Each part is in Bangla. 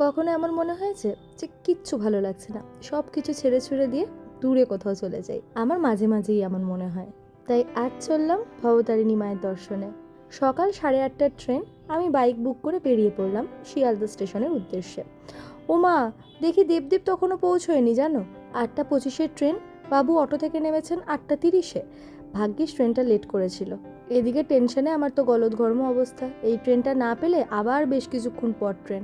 কখনো এমন মনে হয়েছে যে কিচ্ছু ভালো লাগছে না, সব কিছু ছেড়ে ছুড়ে দিয়ে দূরে কোথাও চলে যাই? আমার মাঝে মাঝেই এমন মনে হয়। তাই আজ চললাম ভবতারিণী মায়ের দর্শনে। সকাল 8:30টার ট্রেন। আমি বাইক বুক করে বেরিয়ে পড়লাম শিয়ালদা স্টেশনের উদ্দেশ্যে। ওমা, দেখি দেবদীপ তখনও পৌঁছয়নি জানো। 8:25-এর ট্রেন। বাবু অটো থেকে নেমেছেন 8:30-এ। ভাগ্যিস ট্রেনটা লেট করেছিল। এদিকে টেনশনে আমার তো গলদঘর্ম অবস্থা। এই ট্রেনটা না পেলে আবার বেশ কিছুক্ষণ পর ট্রেন।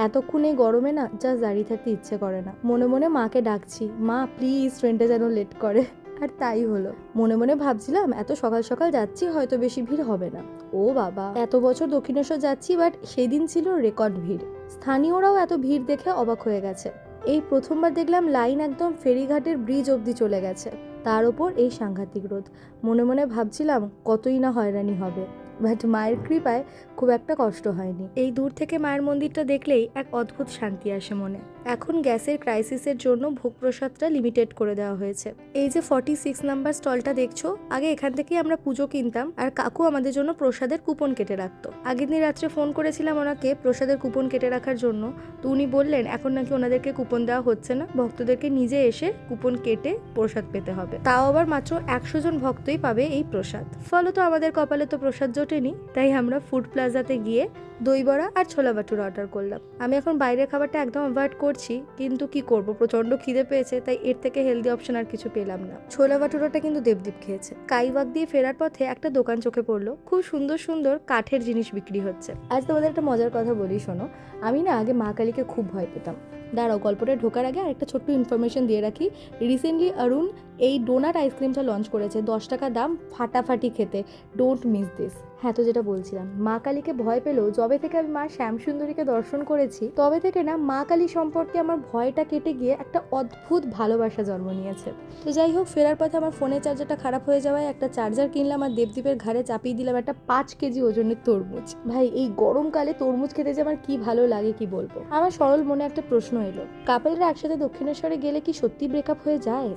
এতক্ষণ এই গরমে না জাস্ট দাঁড়িয়ে থাকতে ইচ্ছে করে না। মনে মনে মাকে ডাকছি, মা প্লিজ ট্রেনটা যেন লেট করে। আর তাই হলো। মনে মনে ভাবছিলাম এত সকাল সকাল যাচ্ছি, হয়তো বেশি ভিড় হবে না। ও বাবা, এত বছর দক্ষিণেশ্বর যাচ্ছি, বাট সেই দিন ছিল রেকর্ড ভিড়। স্থানীয়রাও এত ভিড় দেখে অবাক হয়ে গেছে। এই প্রথমবার দেখলাম লাইন একদম ফেরিঘাটের ব্রিজ অবধি চলে গেছে, তার ওপর এই সাংঘাতিক রোদ। মনে মনে ভাবছিলাম কতই না হয়রানি হবে, বাট মায়ের কৃপায় খুব একটা কষ্ট হয়নি। এই দূর থেকে মায়ের মন্দিরটা দেখলেই এক অদ্ভুত শান্তি আসে মনে। এখন গ্যাসের ক্রাইসিসের জন্য ভোগ প্রসাদটা লিমিটেড করে দেওয়া হয়েছে। এই যে 46 নাম্বার স্টলটা দেখছো, আগে এখান থেকেই আমরা পুজো কিনতাম, আর কাকু আমাদের জন্য প্রসাদের কুপন কেটে রাখতো। আগের দিন রাত্রে ফোন করেছিলাম ওনাকে প্রসাদের কুপন কেটে রাখার জন্য, তো উনি বললেন এখন নাকি ওনাদেরকে কুপন দেওয়া হচ্ছে না, ভক্তদেরকে নিজে এসে কুপন কেটে প্রসাদ পেতে হবে। তাও আবার মাত্র 100 জন ভক্তই পাবে এই প্রসাদ। ফলত আমাদের কপালে তো প্রসাদ জোটেনি, তাই আমরা ফুড প্লাজাতে গিয়ে দই বড়া আর ছোলা বাটুরা অর্ডার করলাম। আমি এখন বাইরের খাবারটা একদম অ্যাভয়েড করছি, কিন্তু কি করব, প্রচন্ড খিদে পেয়েছে, তাই এর থেকে হেলদি অপশন আর কিছু পেলাম না। ছোলা বাটুরাটা কিন্তু দেবদীপ খেয়েছে। কাইবাগ দিয়ে ফেরার পথে একটা দোকান চোখে পড়লো, খুব সুন্দর সুন্দর কাঠের জিনিস বিক্রি হচ্ছে। আজ তোমাদের একটা মজার কথা বলি, শোনো। আমি না আগে মা কালীকে খুব ভয় পেতাম। দাঁড়াও, গল্পটা ঢোকার আগে আরেকটা ছোট্ট ইনফরমেশন দিয়ে রাখি। রিসেন্টলি অরুণ এই ডোনাট আইসক্রিমটা লঞ্চ করেছে, 10 টাকা দাম, ফাটাফাটি খেতে। Don't miss this. হ্যাঁ, তো যেটা বলছিলাম, মা কালীকে ভয় পেলেও যবে থেকে আমি মা শ্যামসুন্দরীকে দর্শন করেছি, তবে থেকে না মা কালী সম্পর্কে আমার ভয়টা কেটে গিয়ে একটা অদ্ভুত ভালোবাসা জন্ম নিয়েছে। তো যাই হোক, ফেরার পথে আমার ফোনের চার্জারটা খারাপ হয়ে যাওয়ায় একটা চার্জার কিনলাম, আর দেবদীপের ঘাড়ে চাপিয়ে দিলাম একটা 5 কেজি ওজনের তরমুজ। ভাই, এই গরমকালে তরমুজ খেতে যে আমার কি ভালো লাগে কি বলবো। আমার সরল মনে একটা প্রশ্ন এলো, কাপলরা একসাথে দক্ষিণেশ্বরে গেলে কি সত্যি ব্রেকআপ হয়ে যায়?